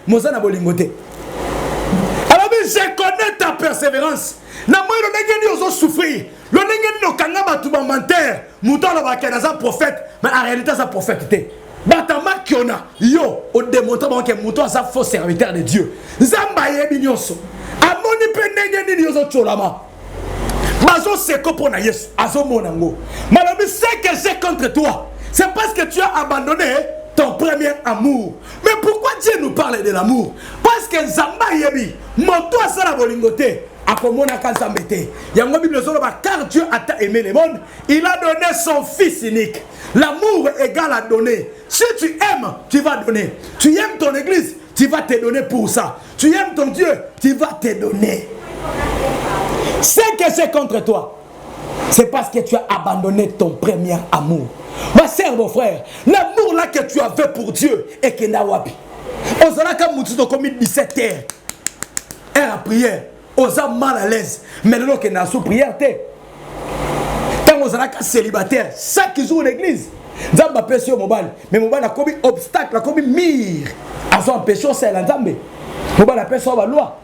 mozana bolingote. Alors je connais ta persévérance. Na moi le nengeni ozo souffrir. Le nengeni no kanga batuba menteur. Mouton la bakena za prophète, mais en réalité ça prophète té. Batama kiona yo au démontrant que mouton ça faux serviteur de Dieu. Zamba yebi nyonso. Amoni pe nengeni yozo cholama. Mazo seko pona Yesu, azo monango. Malami c'est que j'ai contre toi. C'est parce que tu as abandonné ton premier amour. Mais pourquoi Dieu nous parle de l'amour? Parce que Zamba yebi, moto asala bolingote, akomona kanzambete. Yango Bible zoloba car Dieu a tant aimé le monde, il a donné son fils unique. L'amour égale à donner. Si tu aimes, tu vas donner. Tu aimes ton église, tu vas te donner pour ça. Tu aimes ton Dieu, tu vas te donner. Ce que j'ai contre toi, c'est parce que tu as abandonné ton premier amour. Ma sœur, mon frère, l'amour là que tu avais pour Dieu et que n'a wapi. On s'en a comme 17 heures. Heure à prière. On s'en mal à l'aise. Mais là, que n'a sous prière, quand on s'en a comme célibataire, chaque jour l'église. Zamba péché au mobile. Mais mobile a commis obstacle, a commis mire. A son péché, c'est la Zambé. Mobile a péché au loi.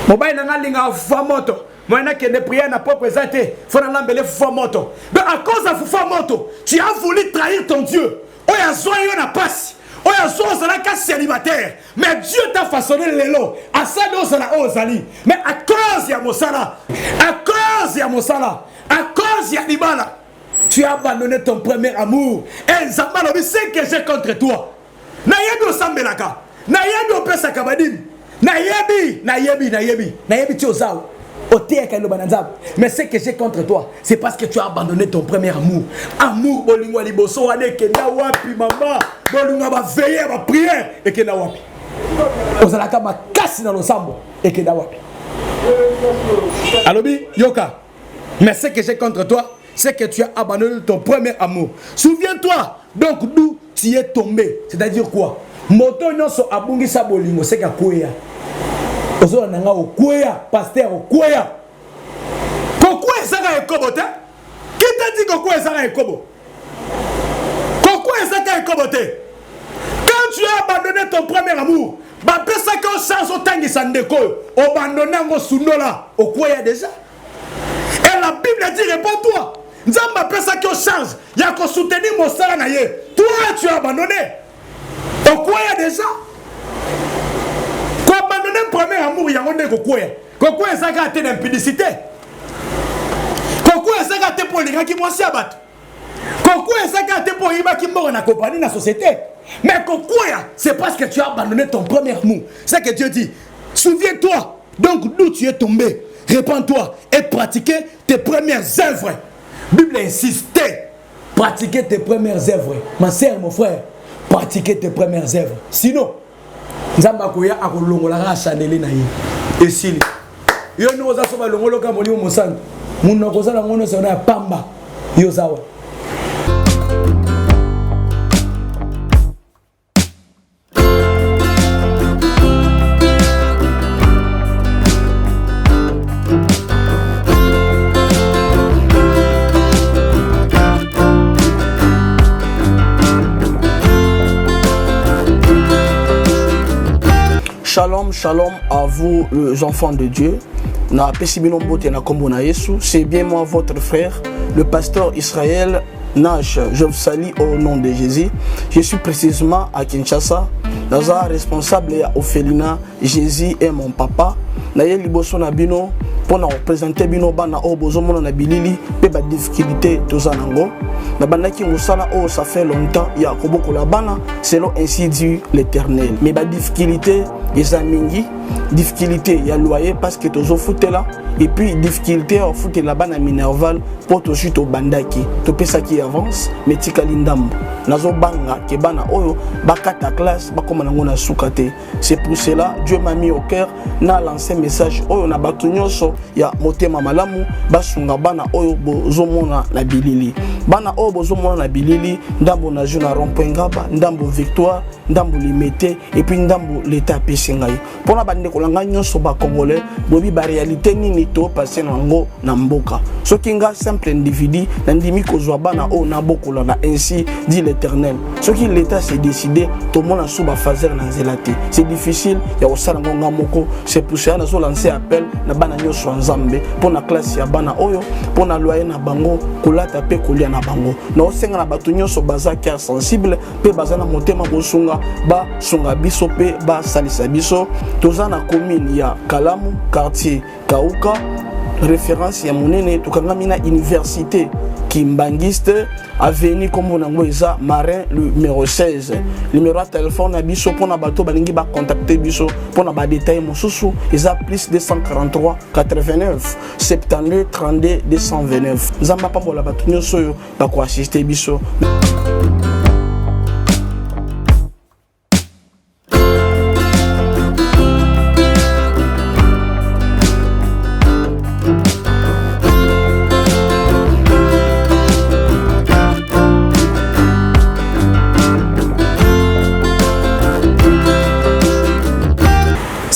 Mobile n'a pas de moto. Moi, je ne prière n'a pas présenté. Il faut l'embellir fufa moto. Mais à cause de fufa moto, tu as voulu trahir ton Dieu. Oh, il y a un passe. Oh, il y a un célibataire. Mais Dieu t'a façonné le lot. À ça, nous allons osali. Mais à cause de Mosala, à cause de Mosala, à cause de Libala, tu as abandonné ton premier amour. Et Zambalo, c'est que j'ai contre toi. Nayebi osambelaka. Nayebi opesa kabadim. Nayebi tu osao. Mais ce que j'ai contre toi, c'est parce que tu as abandonné ton premier amour. Amour, bolingwa liboso ade kenda wapi mama, bolingwa ba veiller ba prière et kenda wapi. Ozalaka ma casse dans le sambo et kenda wapi. Alobi yoka. Mais ce que j'ai contre toi, c'est que tu as abandonné ton premier amour. Souviens-toi donc d'où tu es tombé. C'est-à-dire quoi? Moto nyonso abungi sa bolingo c'est ka koya. Ozo nanga okoya, pasteur okoya. Koko ezaka ekobo te? Qui t'a dit koko ezaka ekobo? Koko ezaka ekobo te? Quand tu as abandonné ton premier amour, ba pesa ka change otangi sandeko, abandonné ngo sunola, okoya déjà. Et la Bible dit réponds-toi. Nzamba pesa ka change, ya ko soutenir mon sala na ye. Toi tu as abandonné. Okoya déjà. Quand abandonner le premier amour, il y a un kokoya. Kokoya ça a été d'impudicité. Kokoya ça a été pour les gens qui vont s'y abattre. Kokoya ça a été pour les gens qui vont en accompagner dans la société. Mais kokoya, c'est parce que tu as abandonné ton premier amour. C'est que Dieu dit, souviens-toi donc d'où tu es tombé. Répands-toi et pratiquez tes premières œuvres. La Bible insiste. Pratiquez tes premières œuvres. Ma sœur, mon frère, pratiquez tes premières œuvres. Sinon, Nzamba koya akolongola ka chandelier na ye. Esili. Yo no oza soba longolo ka moli mo santo. Munno kozala ngono sona ya pamba. Yo zawa. Shalom, shalom à vous les enfants de Dieu. C'est bien moi votre frère, le pasteur Israël Nash. Je vous salue au nom de Jésus. Je suis précisément à Kinshasa. Naza responsable à Ophelina. Jésus est mon papa. Naye liboso na bino pour nous représenter bino bana o bozomo na bilili pe ba difficulté tozanango. Na banaki musala o ça fait longtemps ya koboko la bana selon ainsi dit l'Éternel. Mais ba difficulté ezamingi, difficulté ya loyer parce que tozo foutela et puis difficulté au foot la bana minerval pour to chute au bandaki. To pesa qui avance mais tikali ndambo. Nazo banga ke bana oyo bakata classe bakoma nango na sukate. C'est pour cela Dieu m'a mis au cœur na lancé message oyo na batu nyonso biso ya motema malamu basunga bana oyo bozomona na bilili bana oyo bozomona na bilili ndambo na juna rond-point Ngaba ndambo Victoire ndambo Limete et puis ndambo l'état pesingai pona bande kolanga nyonso ba congolais bobi ba réalité nini to passer nango na mboka soki nga simple individu na ndimi kozwa bana oyo na bokola na ainsi dit l'Éternel soki l'état s'est décidé to mona suba fazer na zelate c'est difficile ya osala ngonga moko c'est pour ça na so lancer appel na bana nyonso nzambe pona classe ya bana oyo pona loyer na bango kolata pe kolia na bango na osenga na bato nyonso baza cœur sensible pe baza na motema bosunga ba sunga biso pe ba salisa biso toza na commune ya Kalamu quartier Kauka référence ya monene tokangami na université Kimbangiste avenue comme nango eza Marin le numéro 16 numéro de téléphone na biso pona bato balingi ba contacter biso pona ba détail mosusu eza plus 243 89 72 32 229 nzamba pambola bato nyonso yo ba ko assister biso.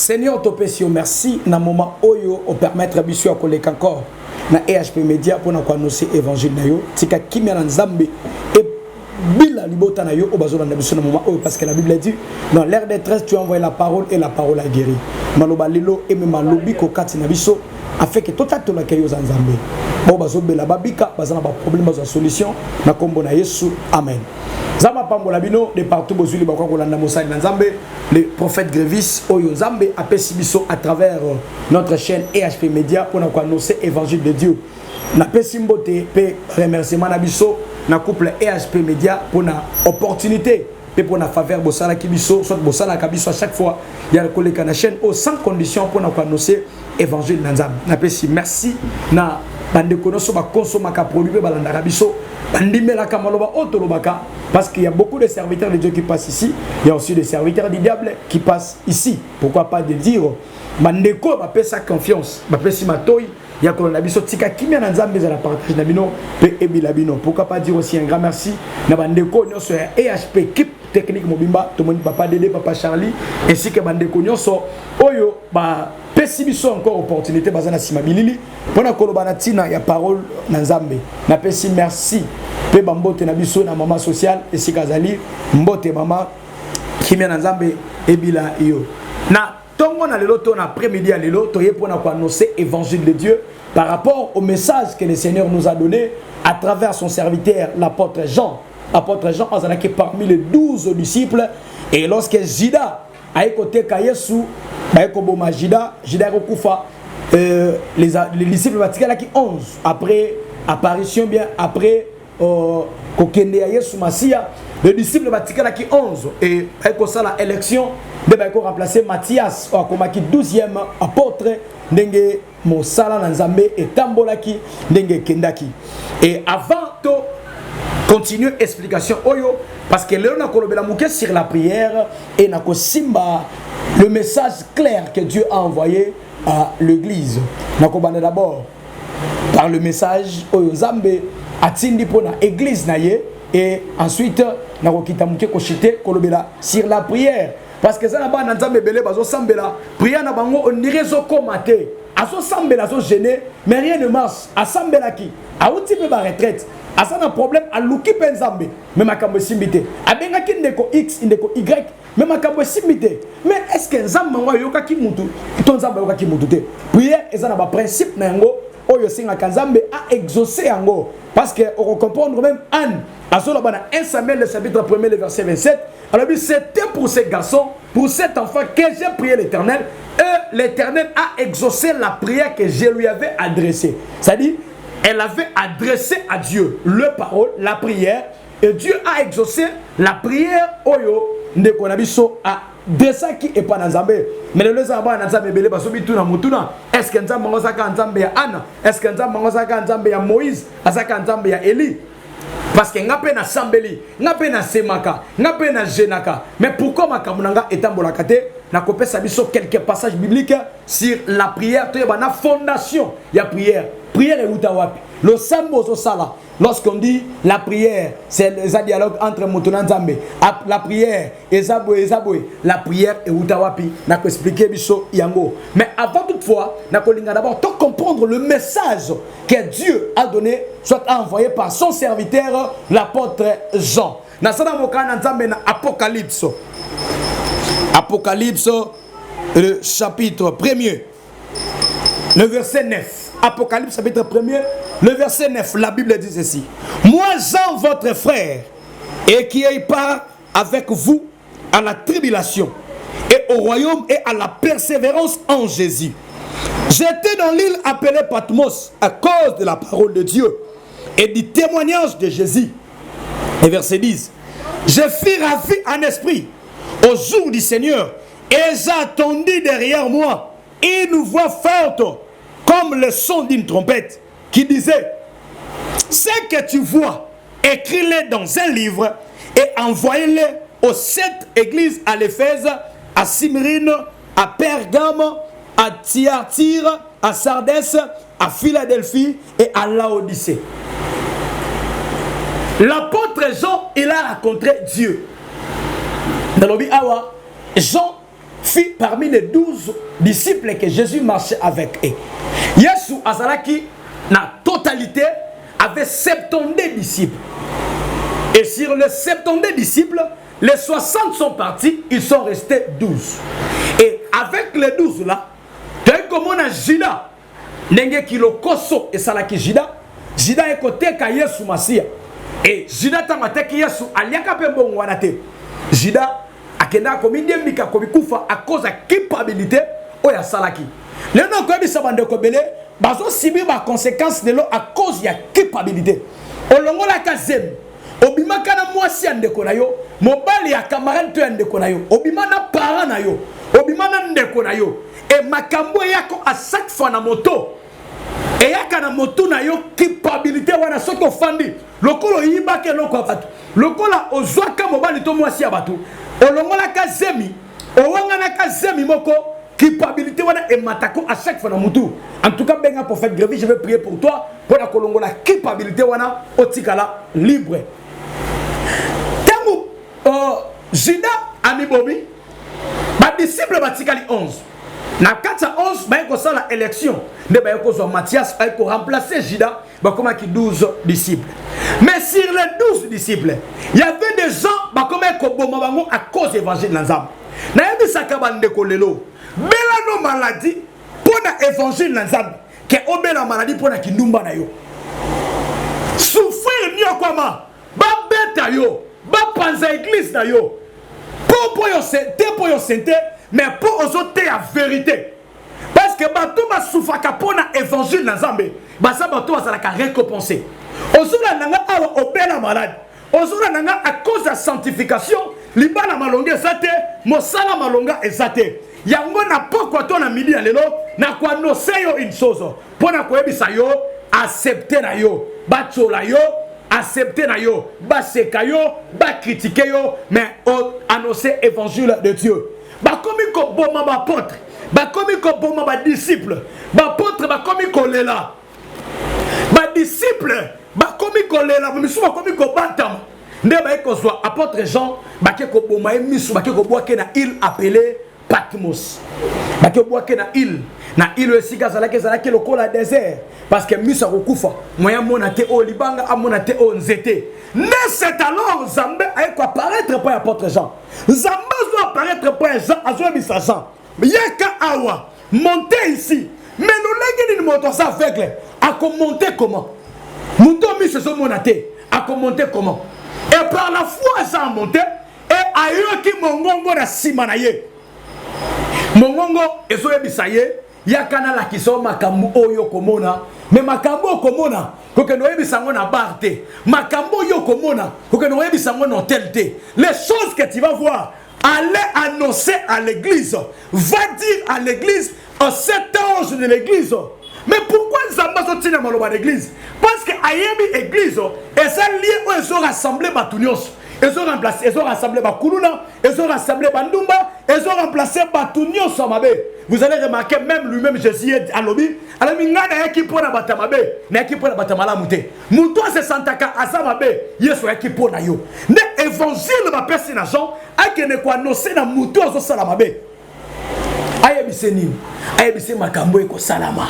Seigneur Topesio, merci na moment oyo au permettre biso akoleka encore na EHP Media pour na annoncer évangile na yo tika kimia na nzambe et bila libota na yo obazola na biso na moment oyo parce que la Bible dit dans l'ère des 13 tu as envoyé la parole et la parole a guéri maloba lelo et même malobi ko kati na biso afin que tout acte la kayo za nzambe bo bazobela babika bazana ba problème bazo solution na kombo na Yesu amen. Zama pambola bino de partout bozuli bakwa kolanda mosali na nzambe le prophète Grévis oyo nzambe apesi biso à travers notre chaîne EHP Media pour na annoncer évangile de Dieu na pesi mbote pe remerciement na biso na couple EHP Media pour na opportunité pe pour na faveur bosala ki biso soit bosala ka biso à chaque fois il y a le collègue na chaîne au sans condition pour na annoncer évangile na nzambe na pesi merci na bande konoso ba consommer ka produit pe balanda ka biso bandimela ka maloba otolobaka parce qu'il y a beaucoup de serviteurs de Dieu qui passent ici, il y a aussi des serviteurs du diable qui passent ici. Pourquoi pas de dire bandeko ba pesa confiance, ba pesi matoy ya kolona biso tika kimia na nzambe za la partage na bino pe ebila bino. Pourquoi pas dire aussi un grand merci na bandeko nyonso ya EHP équipe technique mobimba to moni papa Dédé papa Charlie ainsi que bandeko nyonso oyo ba pesi biso encore opportunité bazana sima bilili pona koloba na tina ya parole na nzambe na pesi merci pe bambote na biso na mama social ainsi kazali mbote mama kimia na nzambe ebila iyo na tongo na lelo to na après-midi à lelo to yepona ko annoncer évangile de Dieu par rapport au message que le Seigneur nous a donné à travers son serviteur l'apôtre Jean. Apôtre Jean azalaki parmi les 12 disciples et lorsque Judas a écouté Yesu baeko boma Judas kokufa les disciples batikala ki 11 après apparition bien après kokende ya Yesu Masia les disciples batikala ki 11 et baeko sala élection de baeko remplacer Matthias akomaki 12e apôtre ndenge mosala na nzambe etambolaki ndenge kendaki et avant to continue explication oyo parce que là on a kolobela muke sur la prière et na ko simba le message clair que Dieu a envoyé à l'église. Na ko banda d'abord par le message oyo Nzambe atindi pona église na ye et ensuite na ko kita muke ko chité kolobela sur la prière parce que ça na ba na Nzambe belé bazo sambela prière na bango on dirait zo komaté azo sambela zo gêné mais rien ne marche asambela ki a outi pe ba retraite asa na problème a luki penzambe mais makambo simbité abenga ki ndeko x ndeko y mais makambo simbité mais est-ce que nzamba ngo yoka ki mutu to nzamba yoka ki mutu te prière eza na ba principe na yango oyo singa kanzambe a exaucé yango parce que on comprendre même Anne azola bana 1 Samuel le chapitre 1er le verset 27 alors c'était pour ces garçons pour cet enfant que j'ai prié l'Éternel et l'Éternel a exaucé la prière que je lui avais adressée c'est-à-dire elle avait adressé à Dieu le parole, la prière, et Dieu a exaucé la prière oyo ndeko na biso a desa qui est pas nzambe mais le nzambe na nzambe belé baso bituna mutuna est-ce que nzambe ngosaka nzambe ya Anna est-ce que nzambe ngosaka nzambe ya Moïse asaka nzambe ya Eli parce que ngape na sambeli ngape na semaka ngape na jenaka mais pourquoi makamunanga etambola kate na kopesa biso quelques passages bibliques sur la prière, to yeba na fondation ya prière. Prière et utawapi. Le sambo zo sala. Lorsqu'on dit la prière, c'est le dialogue entre Moutounan Nzambe. La prière, ezaboué. La prière et utawapi. N'a qu'à expliquer biso yango. Mais avant toutefois, n'a qu'à d'abord tout comprendre le message que Dieu a donné, soit envoyé par son serviteur, l'apôtre Jean. N'a sana mokana Nzambe na Apocalypse. Apocalypse, le chapitre 1er, le verset 9. Apocalypse chapitre 1er, le verset 9, la Bible dit ceci. Moi, Jean, votre frère, et qui est part avec vous à la tribulation, et au royaume et à la persévérance en Jésus. J'étais dans l'île appelée Patmos à cause de la parole de Dieu et du témoignage de Jésus. Et verset 10. Je fus ravi en esprit au jour du Seigneur, et j'attendis derrière moi une voix forte comme le son d'une trompette qui disait: ce que tu vois, écris-le dans un livre et envoyez-le aux 7 églises, à l'Éphèse, à Smyrne, à Pergame, à Thyatire, à Sardès, à Philadelphie et à Laodicée. L'apôtre Jean, il a rencontré Dieu. Dans le Awa, Jean fit parmi les 12 disciples que Jésus marchait avec eux. Yesu Azalaki, na totalité, avait 70 disciples. Et sur les 70 disciples, les 60 sont partis, ils sont restés 12. Et avec les 12 là, tel comme on a Jida, Nenge Kilo Koso et Salaki Jida, Jida est côté ka Yesu Masia. Et Jida tamate ki Yesu aliaka pembo wanate. Jida akenda kominde mika komikufa à cause de la culpabilité oya salaki. Les gens qui ont dit ça, ils ont subi les conséquences de l'eau à cause de la culpabilité. Au long de la caserne, obima kana mwasi andeko na yo, mobali ya camarade to andeko na yo, obima na parent na yo, obima na ndeko na yo. Et makambo yako à chaque fois na moto. Et yaka na moto na yo culpabilité wana soko fandi. Lokolo yibake loko abatu. Lokola ozwaka mobali to mwasi abatu. Au long de la caserne, owanga na caserne moko. Culpabilité wana et matako à chaque fois dans mutu. En tout cas, benga prophète Grévy, je vais prier pour toi pour la kolongo la culpabilité wana otikala libre. Tangu Juda amibobi, ba disciple batikali 11. Na 411 ba ko sala élection, ne ba ko zo Matthias a ko remplacer Juda, ba comme qui 12 disciples. Mais sur les 12 disciples, il y avait des gens ba comme ko boma bango à cause évangile Nzambe. Na yebi sakabande ko lelo. Bela no maladie pour l'évangile Nzambe que obela maladie pour na kindumba na yo. Souffrir mieux comment? Ba beta yo, ba panza église na yo. Pour yo sente, mais pour osote la vérité. Parce que ba tout ba soufaka pour na évangile Nzambe, ba ça ba tout ça la récompenser. Ozula nanga awa obela malade. Ozula nanga à cause de la sanctification, libana malonga ezate, mosala malonga ezate. Yango na poko to na midi ya lelo na kwa no seyo une chose pona ko ebisa yo accepter na yo ba tsola yo accepter na yo ba seka yo ba critiquer yo mais annoncer évangile de Dieu ba komi ko boma ba apôtre ba komi ko boma ba disciple ba apôtre ba komi ko lela ba disciple ba komi ko lela misu ba komi ko batam nde ba ko zo apôtre Jean ba ke ko boma misu ba ke ko boake na île appelée Patmos. Bake boake na île esika zalaki lokola désert parce que misa kokufa moya mona te o libanga amona te o nzete. Mais c'est alors Zambé a ko apparaître pour apôtre Jean. Zambé doit apparaître pour Jean azo bisa Jean. Yaka awa monter ici. Mais nous légui ni moto ça aveugle a monter comment? Muto mi se so monate a monter comment? Et par la foi Jean monter et ayoki mongongo na sima na ye. Mongongo ezo ebisaye yakana la kiso makambo oyo komona mais makambo komona koke no ebisango na barte makambo yo komona koke no ebisango na telte. Les choses que tu vas voir, allez annoncer à l'église, va dire à l'église en cet ange de l'église. Mais pourquoi Zamba sont tina maloba l'église? Parce que ayebi église et ça lié où ils ont rassemblé batunios. Ils ont remplacé, ils ont rassemblé Bakuluna, ils ont rassemblé Bandumba, ils ont remplacé Batunio Samabe. Vous allez remarquer, même lui-même, Jésus à l'obé. Alors, il y a qui pour la Batamabe, il y a qui pour la Batamala Mouté. Moutoua se sentaka à Samabe, il y a qui pour la yo. Mais évangile ma personne, a qui ne quoi nocer dans Moutoua so Salamabe. Ayebise ni, ayebise makambo eko salama.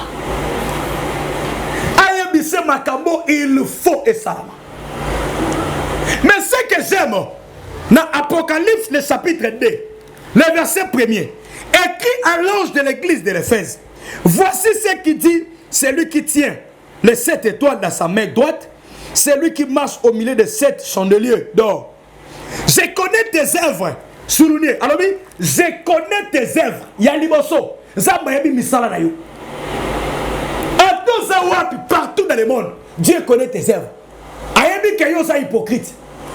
Ayebise makambo, il faut et salama. Mais ce que j'aime, dans Apocalypse, le chapitre 2, le verset 1er, écrit à l'ange de l'église de l'Éphèse. Voici ce qu'il dit, celui qui tient les 7 étoiles dans sa main droite, celui qui marche au milieu de 7 chandeliers d'or. Je connais tes œuvres. Souligné. Alors oui, je connais tes œuvres. Yaliboso. Zambayebi misala na yo. Partout dans le monde, Dieu connaît tes œuvres. Ayebi kayo sa hypocrite.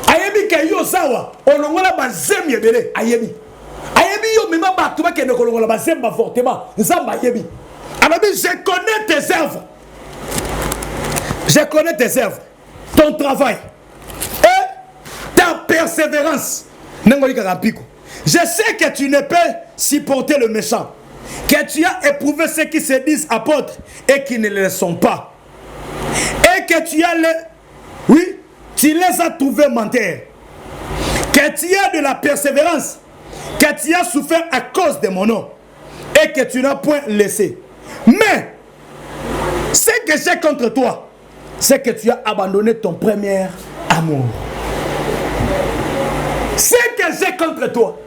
Ayebi kayo sawa. Olongola bazem yebele. Ayebi. Ayebi yo mima batuma ke ne kolongola bazem ba fortement. Zamba yebi. Alors oui, je connais tes œuvres. Je connais tes œuvres. Ton travail. Et ta persévérance. Je sais que tu ne peux supporter le méchant, que tu as éprouvé ceux qui se disent apôtres et qui ne le sont pas, et que tu as tu les as trouvés menteurs, que tu as de la persévérance, que tu as souffert à cause de mon nom et que tu n'as point laissé. Mais ce que j'ai contre toi, c'est que tu as abandonné ton premier amour. Ce que j'ai contre toi,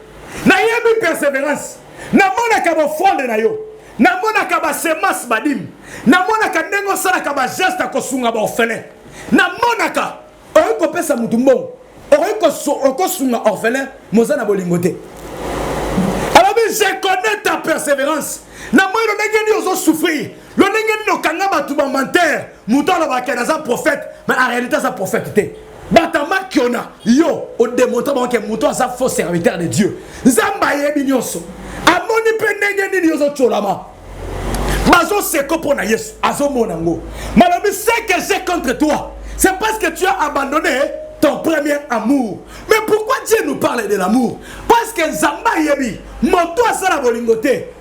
nayebi persévérance, namona kaba fonde na yo, namona kaba semas badim, namona ka nengo sala kaba geste akosunga ba orphelin, namona ka oyiko pesa mutumbo, oyiko sunga orphelin, mozana bolingote. Alors je connais ta persévérance. Namoyo ndenge ni ozo souffrir, le ndenge no kanga batuba menteur, mutala ba kenaza prophète, mais en réalité ça prophète té. Batama kiona yo au démontrant que muto sa faux serviteur de Dieu. Zamba yebi nyonso. Amoni pendenge ni yozo cholama. Mazo seko pona Yesu, azo monango. Malobi c'est que j'ai contre toi. C'est parce que tu as abandonné ton premier amour. Mais pourquoi Dieu nous parle de l'amour? Parce que Zamba yebi, moto asala bolingote.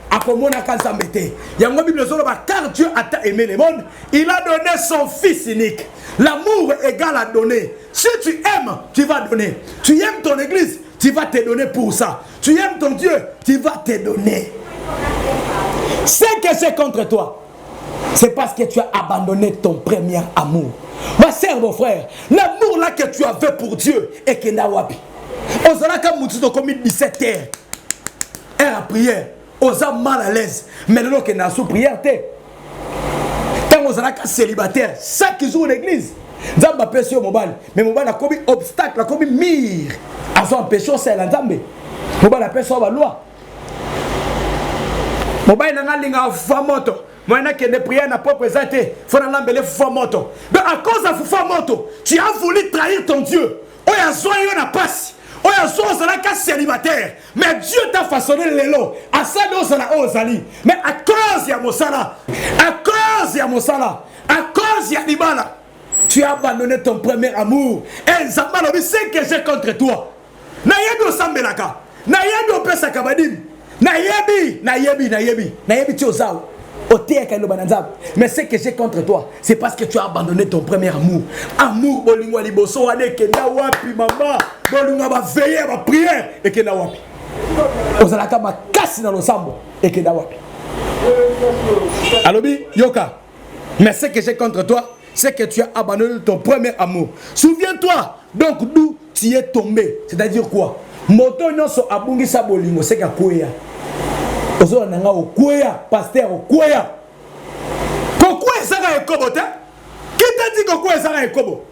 Car Dieu a tant aimé le monde, il a donné son fils unique. L'amour égal à donner. Si tu aimes, tu vas donner. Tu aimes ton église, tu vas te donner pour ça. Tu aimes ton Dieu, tu vas te donner. Ce que j'ai contre toi, c'est parce que tu as abandonné ton premier amour. Ma sœur, mon frère, l'amour là que tu avais pour Dieu et que Nawabi. On s'en a comme 17 heures. Heure à prière. On a mal à l'aise. Mais nous qui sommes sous prière, quand on est célibataire, chaque jour l'église, nous avons péché au mobile. Mais le mobile a commis obstacle, a commis mire. À son péché, c'est l'entendre. Le mobile a péché la loi. Le mobile n'a pas de moto. Moi, je ne prière n'a pas présenté. Il faut l'embellir moto. Mais à cause de la moto, tu as voulu trahir ton Dieu. On a soigné la passe. On a soigné célibataire. Mais Dieu t'a façonné le lot. À ça, mais à cause de Mosala, à cause de Mosala, à cause de Nibala, tu as abandonné ton premier amour. Et Zambalo, c'est que j'ai contre toi. Nayebi Osambelaka, Nayebi Opesa Kabadim, Nayebi Tiozao. Mais ce que j'ai contre toi, c'est parce que tu as abandonné ton premier amour. Amour, bolingwa liboso ade kenda wapi mama, bolingwa ba veiller ba prière et kenda wapi. Ozalaka ma casse dans l'ensemble et kenda wapi. Alobi Yoka. Mais ce que j'ai contre toi, c'est que tu as abandonné ton premier amour. Souviens-toi donc d'où tu es tombé. C'est-à-dire quoi? Moto nyonso abungi sa bolingo c'est ka koya. Ozo nanga okoya, pasteur okoya. Pourquoi ça va ekobo te? Qui t'a dit pourquoi ça va ekobo?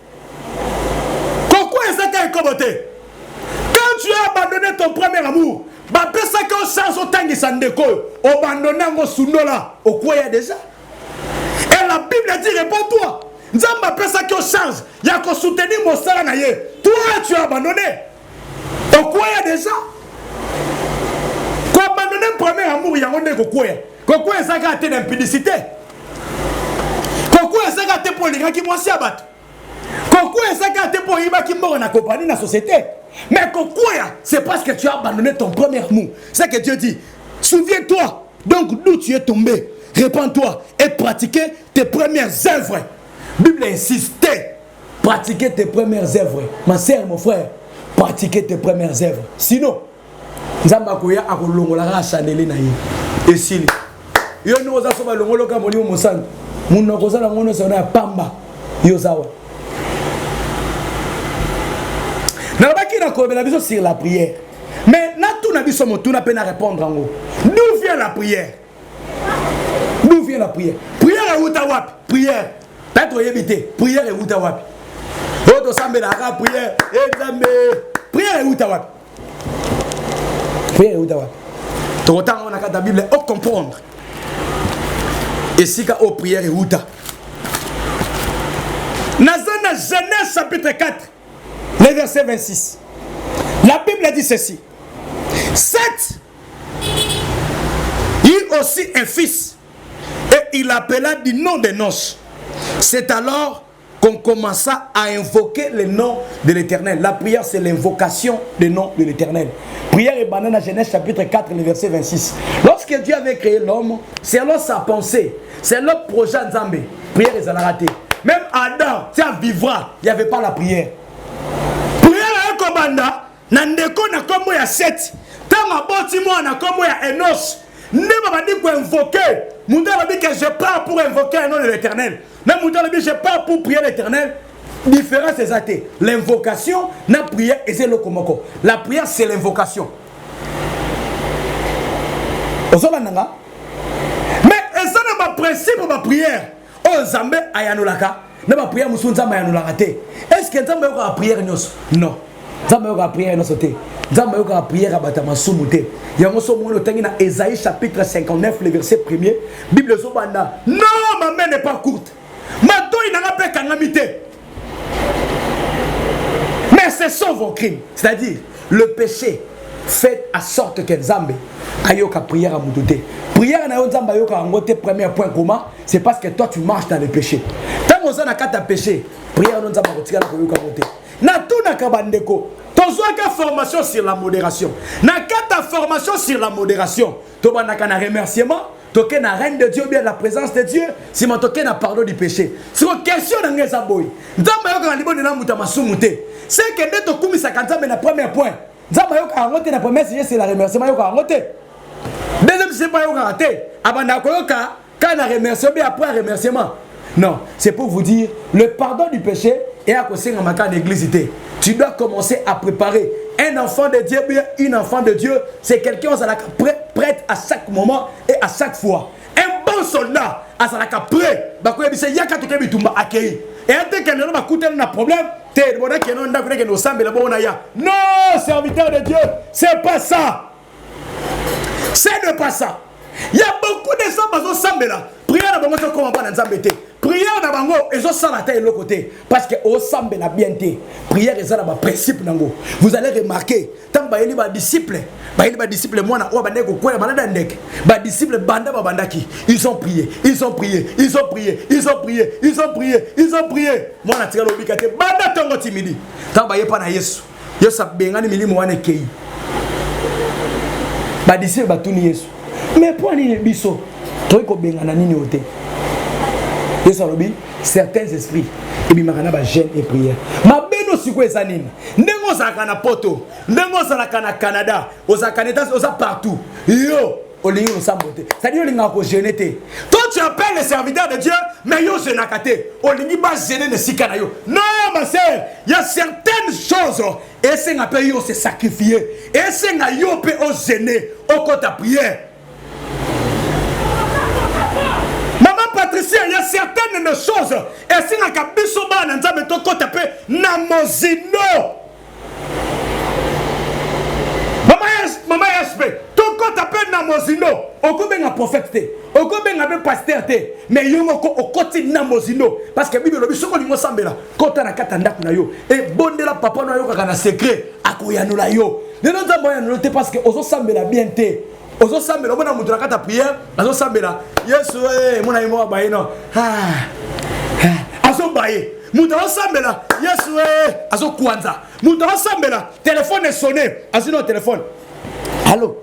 Pourquoi ça va ekobo te? Quand tu as abandonné ton premier amour, bah pesa que change autant que ça ndeko, abandonner ngo sunola, okoya déjà. Et la Bible dit réponds-toi. Nzamba pesa que change, ya ko soutenir mon sala na ye. Toi tu as abandonné. Okoya déjà. Abandonner le premier amour, il y a un cocoya. Cocoya, ça a été l'impudicité. Cocoya, ça a été pour les gens qui m'ont si abattu. Cocoya, ça a été pour pour y qui mort en accompagné dans la société. Mais quoi, c'est parce que tu as abandonné ton premier amour. C'est que Dieu dit, souviens-toi, donc d'où tu es tombé, répands-toi et pratiquez tes premières œuvres. La Bible insiste, pratiquez tes premières œuvres. Ma sœur, mon frère, pratiquez tes premières œuvres. Sinon, Nzamba koya akolongola chaneli na ye. Et si yo no za so ba longolo ka moli mo santo. Munno ko sala ngono so na pamba. Yo zawa. Na ba ki na ko la biso sur la prière. Mais na tout na biso mo tout na peine à répondre en haut. D'où vient la prière? D'où vient la prière? Prière est utawap. Prière. Peut-être yebité. Prière est utawap. Oto sambela ka prière. Nzambe. Prière est utawap. Prière Oudawa. Tout autant on a qu'à la Bible au comprendre. Et si qu'à au prière Ouda. Nazana Genèse chapitre 4, le verset 26. La Bible dit ceci. Seth eut aussi un fils et il l'appela du nom de Noch. C'est alors qu'on commença à invoquer le nom de l'Éternel. La prière, c'est l'invocation du nom de l'Éternel. Prière est banane à Genèse chapitre 4, le verset 26. Lorsque Dieu avait créé l'homme, c'est alors sa pensée, c'est le projet Nzambe. Prière est raté. Même Adam, ça vivra, il n'y avait pas la prière. Prière est comme Banda, Nandeko na comme ya 7. Tant à bâtiment na comme ya Enos. Ne m'a dit qu'on invoquer. Mouda m'a dit que je pars pour invoquer le nom de l'Éternel. Mais Mouda m'a dit que je pars pour prier l'Éternel. Différence c'est athée. L'invocation, la prière et c'est le komoko. La prière c'est l'invocation. Mais ça n'est pas principe de la prière. Oh Zambé ayanolaka. Ne pas prière musun Zambé ayanolaka. Est-ce que Zambé a prière non. Zambé a prière non sauté. Zambé a prière à batama sumuté. Il y a un mot le temps dans Ésaïe chapitre 59 le verset 1er. Bible zobanda. Non, ma main n'est pas courte. Ma toi il n'a pas kangamité. Mais ce sont vos crimes. C'est-à-dire, le péché fait à sorte que Nzambe ayoka prière à moudoté. Prière na Nzambe ayoka angote premier point comment? C'est parce que toi tu marches dans le péché. Tant que on a kata péché, prière na Nzambe kotika la koyoka moté. Na tout na kabandeko. Tozoa ka formation sur la modération. Na kata formation sur la modération. Toba na kana remerciement. Toké na reine de Dieu, bien la présence de Dieu, si mon toké na pardon du péché. C'est une question dans les aboy. Nzambe yoka libo de na muta masumuté. C'est que dès to kumisa kanzambe na premier point. Nzambe yoka angote na premier sujet c'est la remerciement yoka angote. Deuxième c'est pas yoka raté. Abanda ko yoka kana remerciement bien après remerciement. Non, c'est pour vous dire le pardon du péché et à cause de ma l'église. Tu dois commencer à préparer un enfant de Dieu, bien une enfant de Dieu, c'est quelqu'un qui est prêt à chaque moment et à chaque fois. Un bon soldat, à sa prêt, il y a quelqu'un qui est accueilli. Et un tel qui a un problème, non, serviteur de Dieu, c'est pas ça. Ce n'est pas ça. Il y a beaucoup de gens qui sont là. Prière na bango to comment pas nzambe te. Prière na bango ezo sala ta l'autre côté parce que au sambe la bien te. Prière est ça ba principe nango. Vous allez remarquer tant ba yeli ba disciple mwana o ba ndeko ko ba nda ndeke. Ba disciple banda ba bandaki. Ils ont prié. Mwana tika lo bikate banda tongo timidi. Tant ba yepa na Yesu. Yesu abengani milimo wana kei. Ba disciple ba tuni Yesu. Mais pour aller biso certains esprits et bimaka na ba jeûne et prière. Ma beno siko ezanina. Ndengo zaka na poto, ndengo zaka na Canada, ozaka neta oza partout. Yo, olingi osambote. C'est-à-dire olinga ko jeûner te. Toi tu appelles les serviteurs de Dieu, mais yo jeûner kate. Olingi ba jeûner ne sikana yo. Non ma sœur, il y a certaines choses et c'est nga pe yo se sacrifier. Et c'est nga yo pe o jeûner, au côté prière. Il y a certaines choses. Et si on a bisoba na nzambe to ko taper na mozino. Mama SP, to ko taper na mozino. Oko benga prophète, oko benga be pasteur te. Mais yo moko okoti na mozino parce que Bible lobi soko lingo sambela. Kota na katanda kuna yo. Et bondela papa na yo kaka na secret akoyanula yo. Ne nzambe yanula te parce que ozo sambela bien te. Ozo sambela bona mutu nakata prière, azo sambela. Yesu mon ami mo baye no. Azo baye. Moto asambela Yesu azo kwanza. Moto asambela téléphone est sonné. Asino téléphone. Allô.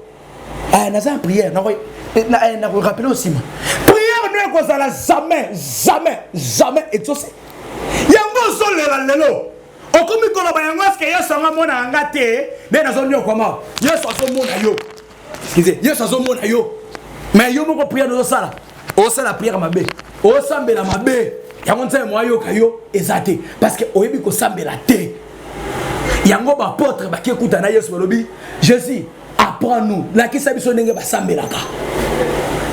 Ah naza prière na rappeler aussi. Prière ne kozala jamais exaucé. Yango zolela lelo. Okomi koloba yango eske Yesu anga mona anga te ne nazo nyo kwama. Yesu azo mona yo. Yesu azo mona yo. Mais yo moko prière no sala. O sala prière mabe. O sambela mabe. Yango nzai mwa yo kayo ezate parce que oyebi ko sambela te. Yango ba apôtre ba ki ekuta na Yesu balobi Jésus apprends-nous la ki sabiso ndenge ba sambelaka.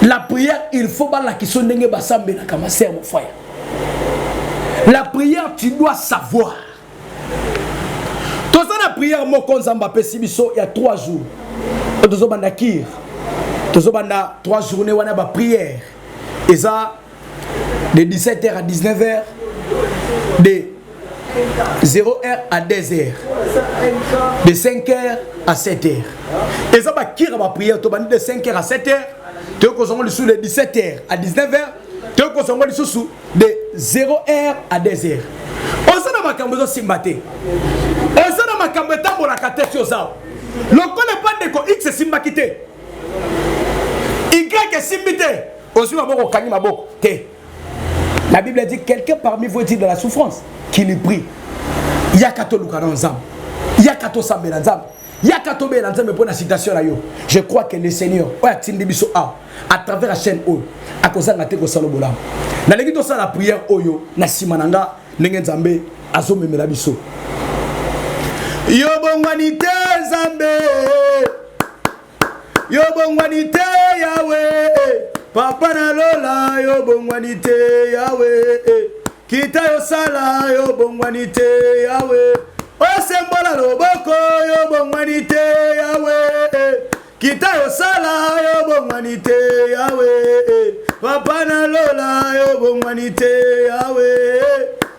La prière il faut ba la ki so ndenge ba sambelaka ma sœur mon frère. La prière tu dois savoir. Tout ça la prière moko nzamba pesi biso il y a 3 jours. Tozo banda kir. Tozo banda 3 journées wana ba prière. Et ça de 17h à 19h, de 0h à 2h, de 5h à 7h. Et ça va qui va prier de 5h à 7h, tu as le sous de 17h à 19h, tu as le sous de 0h à 2h. On s'en a ma de simbate. On s'en a ma cambo tambo la catech aux arbres. Le connaît pas de quoi X simbakité. Y est simbité. Aussi ma boko kani ma boko. La Bible dit quelqu'un parmi vous est dans la souffrance qui lui prie. Il y a kato lukana nzam. Il y a kato sambela nzam. Il y a kato bela nzam pour la citation là yo. Je crois que le Seigneur à travers la chaîne O a causé ngate ko salo bolam. Na lengi to sala prière oyo na simananga ndenge nzambe azomemela biso. Yo bongwanite nzambe. Yo bongwanite Yahweh. Papa na lola yo bongwanite Yahweh. Kita yo sala yo bongwanite Yahweh. O sembola loboko yo bongwanite Yahweh. Kita yo sala yo bongwanite Yahweh. Papa na lola yo bongwanite Yahweh.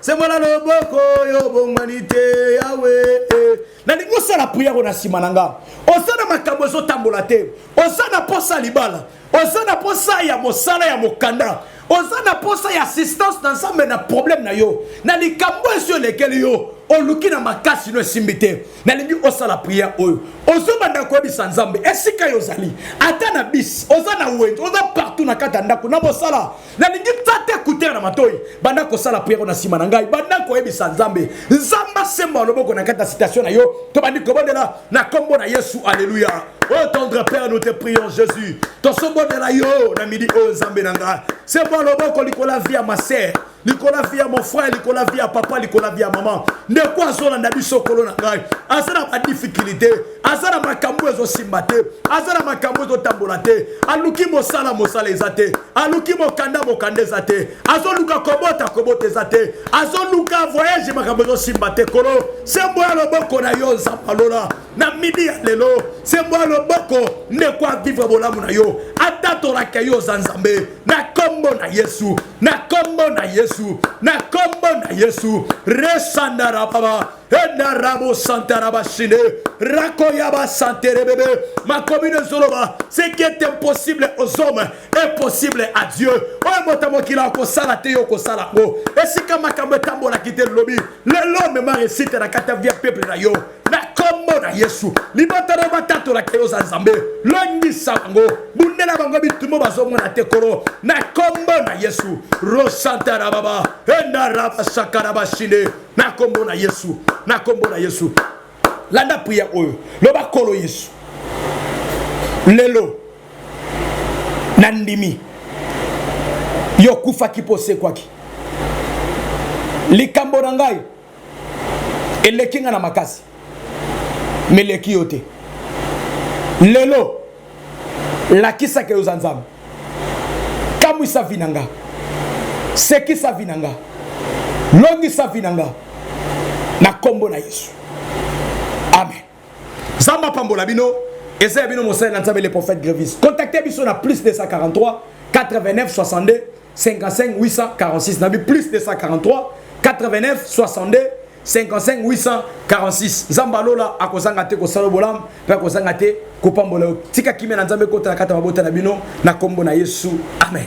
Sembola loboko yo bongwanite Yahweh. Na ningo sala prière na simananga. Osana makambo zo tambola te. Osana posa libala. Osana posa ya mosala ya mokanda. Osana posa ya assistance dans ça mais na problème na yo. Na likambo sur lesquels yo oluki na makasi no simbite. Na lingi osala prière oyo. Ozobanda ko bi sanzambe. Esika yo zali. Ata na bis. Osana wenzo. Oza partout na kata ndako na mosala. Na lingi tate kuter na matoi. Banda ko sala prière na sima na ngai. Banda ko bi sanzambe. Nzamba semba loboko na kata citation na yo. To bandi ko bondela na kombo na Yesu. Alléluia. Oh tendre Père, nous te prions Jésus. Ton sombo de la yo na midi o nzambe nanga. C'est bon loboko likola vie à ma sœur. Likola vie à mon frère, likola vie à papa, likola vie à maman. Ne quoi zola na biso kolona ngai. Azana ma difficulté, azana makambo ezo simbate, azana makambo ezo tambolate. Aluki mo sala ezate, aluki mo kanda ezate. Azoluka kobota ezate. Azoluka voyage makambo ezo simbate kolo. Sembo ya loboko na yo nzapalola. Na midi lelo, sembo ya loboko ne quoi vivre bolamu na yo. Atato la kayo zanzambe. Na kombo na Yesu, na kombo na Yesu, na kombo na Yesu. Resandara baba, enarabo santaraba shine, rakoyaba santere bébé. Ma commune zoloba, ce qui est impossible aux hommes est possible à Dieu. Oh motamo kila ko salate yo ko salako. Esika makambe tambo la kite lobi. Le l'homme m'a récité la katavia peuple na yo. Na kombo na Yesu. Libatara batato la kayo zanzambe. Longi sango. Bundela bango bitumo bazomo na tekoro. Na kombo na Yesu. Rosantara baba. Enaraba sakaraba shine. Na kombo na Yesu. Na kombo na Yesu. Landa prière oyo. Loba kolo Yesu. Lelo. Nandimi. Yo kufa kipose kwaki. Likambo na ngai. Elekinga na makasi. Meleki yote. Lelo. Lakisa ke uzanzam. Kamwisa vinanga. Sekisa vinanga. Longisa vinanga. Na kombo na Yesu. Amen. Zamba pambola bino. Essaye bino mosai nanzabe les prophètes grévistes. Contactez biso na plus 243 89 62 55 846. Nabi plus 243 89 62 55 846. Zamba lola akozanga te ko salo bolam, pe akozanga te ko pambola. Tika kimena nzambe kota na kata mabota na bino na kombo na Yesu. Amen.